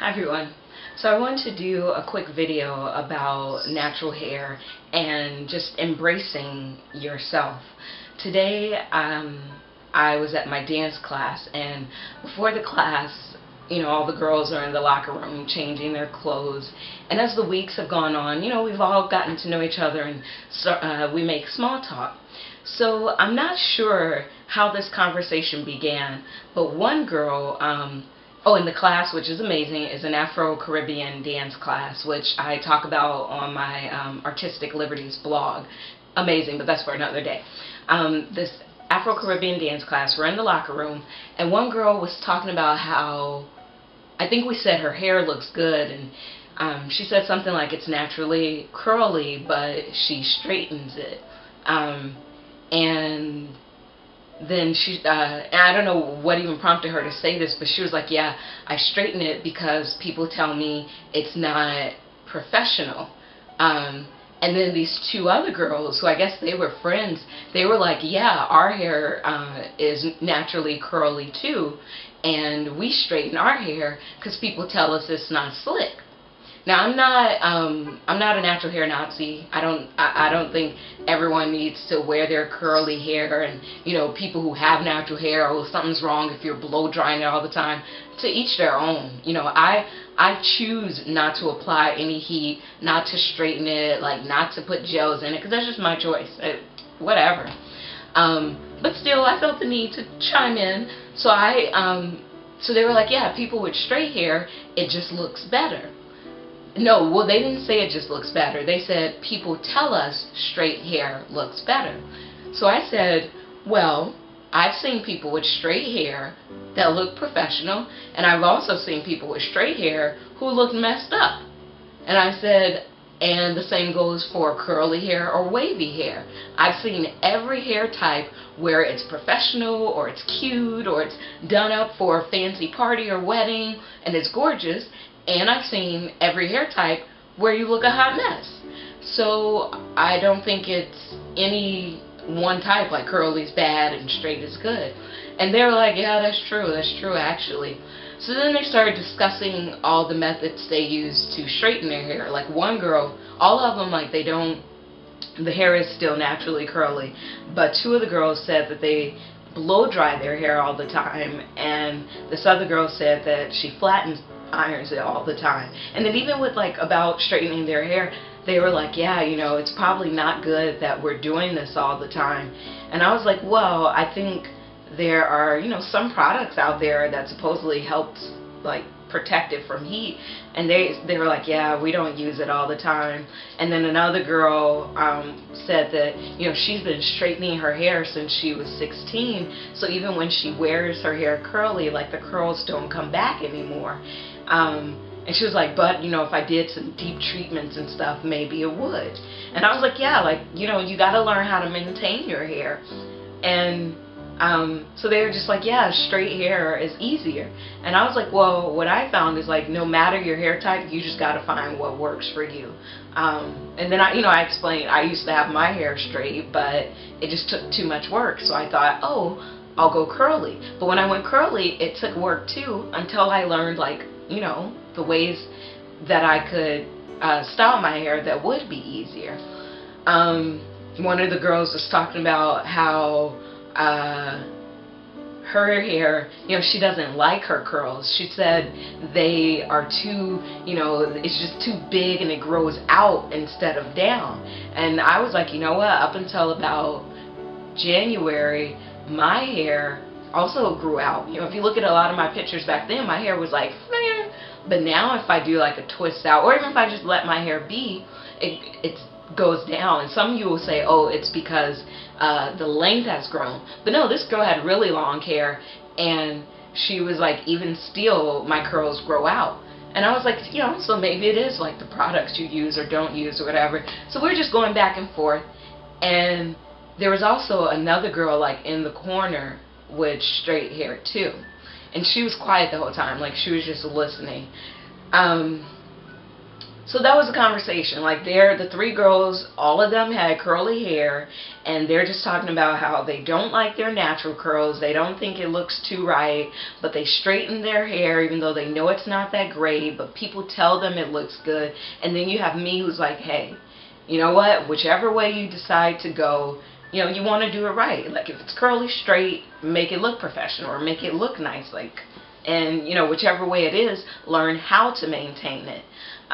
Hi everyone. So I wanted to do a quick video about natural hair and just embracing yourself. Today I was at my dance class, and before the class, all the girls are in the locker room changing their clothes, and as the weeks have gone on, we've all gotten to know each other, and so, we make small talk. So I'm not sure how this conversation began, but one girl, and the class, which is amazing, is an Afro-Caribbean dance class, which I talk about on my Artistic Liberties blog. Amazing, but that's for another day. This Afro-Caribbean dance class, we're in the locker room, and one girl was talking about how, I think we said her hair looks good, and she said something like it's naturally curly, but she straightens it. And then and I don't know what even prompted her to say this, but she was like, yeah, I straighten it because people tell me it's not professional. And then these two other girls, who I guess they were friends, they were like, yeah, our hair is naturally curly too, and we straighten our hair because people tell us it's not slick. Now I'm not a natural hair Nazi. I don't think everyone needs to wear their curly hair, and people who have natural hair, oh, something's wrong if you're blow drying it all the time. To each their own. I choose not to apply any heat, not to straighten it, like not to put gels in it, because that's just my choice. Whatever. But still, I felt the need to chime in. So so they were like, yeah, people with straight hair, it just looks better. No, well, they didn't say it just looks better. They said people tell us straight hair looks better. So I said, well, I've seen people with straight hair that look professional, and I've also seen people with straight hair who look messed up. And I said, and the same goes for curly hair or wavy hair. I've seen every hair type where it's professional, or it's cute, or it's done up for a fancy party or wedding, and it's gorgeous. And I've seen every hair type where you look a hot mess. So I don't think it's any one type, like curly's bad and straight is good. And they were like, yeah, that's true actually. So then they started discussing all the methods they use to straighten their hair. Like one girl, all of them, like the hair is still naturally curly, but two of the girls said that they blow dry their hair all the time, and this other girl said that she irons it all the time. And then even with about straightening their hair, they were like, yeah, it's probably not good that we're doing this all the time. And I was like, well, I think there are some products out there that supposedly helps protect it from heat, and they were like, yeah, we don't use it all the time. And then another girl said that she's been straightening her hair since she was 16, so even when she wears her hair curly, the curls don't come back anymore. And she was like, but if I did some deep treatments and stuff, maybe it would. And I was like, yeah, you got to learn how to maintain your hair. And so they were just like, yeah, straight hair is easier. And I was like, well, what I found is no matter your hair type, you just got to find what works for you. And then I explained I used to have my hair straight, but it just took too much work. So I thought, oh, I'll go curly. But when I went curly, it took work too, until I learned the ways that I could style my hair that would be easier. One of the girls was talking about how her hair, she doesn't like her curls. She said they are too, it's just too big and it grows out instead of down. And I was like, you know what, up until about January, my hair also grew out. If you look at a lot of my pictures back then, my hair was like, meh. But now if I do a twist out, or even if I just let my hair be, it goes down. And some of you will say, oh, it's because the length has grown. But no, this girl had really long hair, and she was like, even still, my curls grow out. And I was like, so maybe it is the products you use or don't use or whatever. So we're just going back and forth. And there was also another girl in the corner with straight hair too. And she was quiet the whole time, she was just listening. So that was the conversation. Like, the three girls, all of them had curly hair, and they're just talking about how they don't like their natural curls. They don't think it looks too right, but they straighten their hair even though they know it's not that great, but people tell them it looks good. And then you have me who's like, hey, you know what? Whichever way you decide to go, you want to do it right. Like, if it's curly, straight, make it look professional or make it look nice. Like, and, whichever way it is, learn how to maintain it.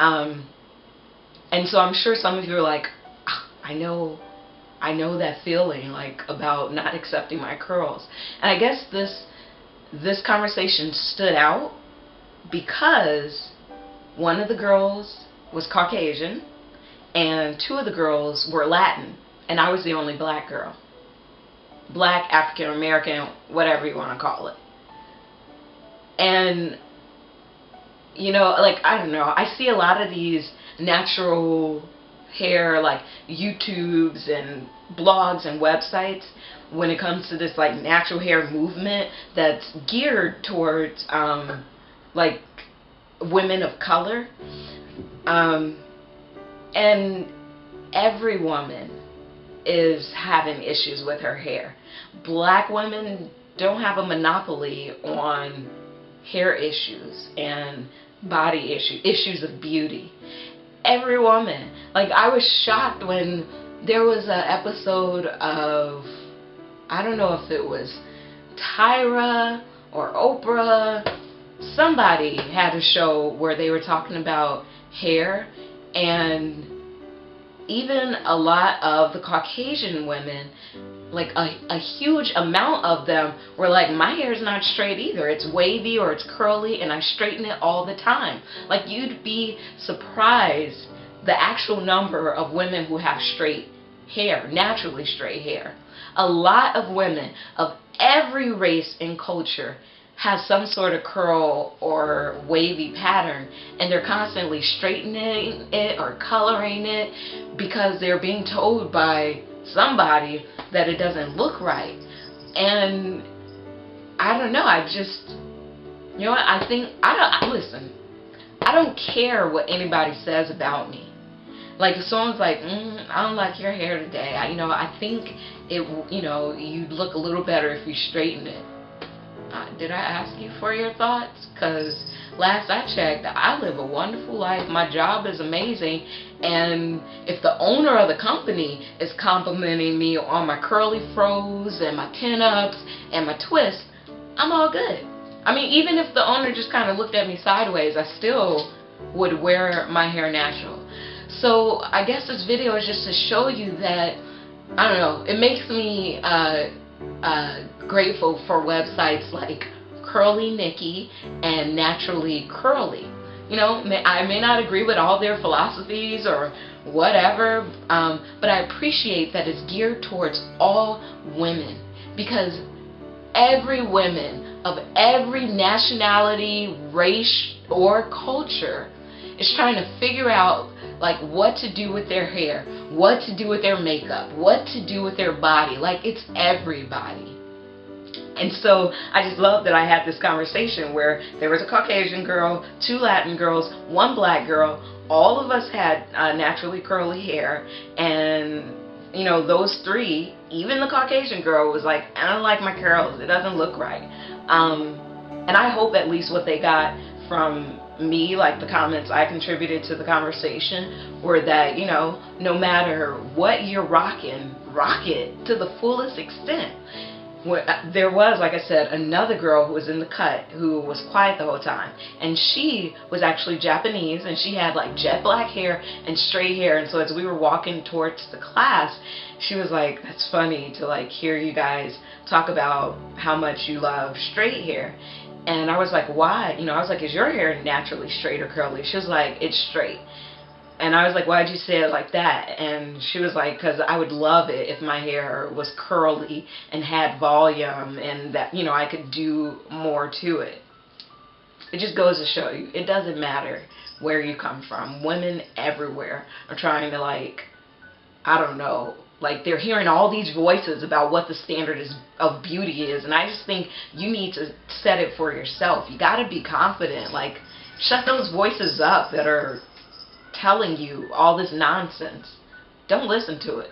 And so I'm sure some of you are like, I know that feeling, like, about not accepting my curls. And I guess this conversation stood out because one of the girls was Caucasian and two of the girls were Latin, and I was the only black girl. Black, African American, whatever you want to call it. And like, I don't know, I see a lot of these natural hair, like, YouTubes and blogs and websites when it comes to this, like, natural hair movement that's geared towards, like, women of color. And every woman is having issues with her hair. Black women don't have a monopoly on hair issues and body issues of beauty. Every woman. Like, I was shocked when there was an episode of, I don't know if it was Tyra or Oprah, somebody had a show where they were talking about hair, and even a lot of the Caucasian women, like a huge amount of them were like, my hair's not straight either. It's wavy or it's curly and I straighten it all the time. Like, you'd be surprised the actual number of women who have straight hair, naturally straight hair. A lot of women of every race and culture has some sort of curl or wavy pattern, and they're constantly straightening it or coloring it because they're being told by somebody that it doesn't look right. And I don't know, I just, I think, listen, I don't care what anybody says about me. Like, if someone's like, I don't like your hair today, I think you'd look a little better if you straighten it. Did I ask you for your thoughts? Because last I checked, I live a wonderful life. My job is amazing. And if the owner of the company is complimenting me on my curly fros and my pin-ups and my twists, I'm all good. I mean, even if the owner just kind of looked at me sideways, I still would wear my hair natural. So I guess this video is just to show you that, I don't know, it makes me grateful for websites like Curly Nikki and Naturally Curly. I may not agree with all their philosophies or whatever, but I appreciate that it's geared towards all women, because every woman of every nationality, race, or culture is trying to figure out, like, what to do with their hair, what to do with their makeup, what to do with their body. Like, it's everybody. And so I just love that I had this conversation where there was a Caucasian girl, two Latin girls, one black girl. All of us had naturally curly hair, and those three, even the Caucasian girl was like, I don't like my curls, it doesn't look right. And I hope at least what they got from me, like the comments I contributed to the conversation, were that, no matter what you're rocking, rock it to the fullest extent. There was, like I said, another girl who was in the cut who was quiet the whole time, and she was actually Japanese, and she had like jet black hair and straight hair. And so as we were walking towards the class, she was like, that's funny to like hear you guys talk about how much you love straight hair. And I was like, why? I was like, is your hair naturally straight or curly? She was like, it's straight. And I was like, why'd you say it like that? And she was like, because I would love it if my hair was curly and had volume, and that, I could do more to it. It just goes to show you, it doesn't matter where you come from. Women everywhere are trying to, like, I don't know, like, they're hearing all these voices about what the standard of beauty is. And I just think you need to set it for yourself. You got to be confident. Like, shut those voices up that are telling you all this nonsense, don't listen to it.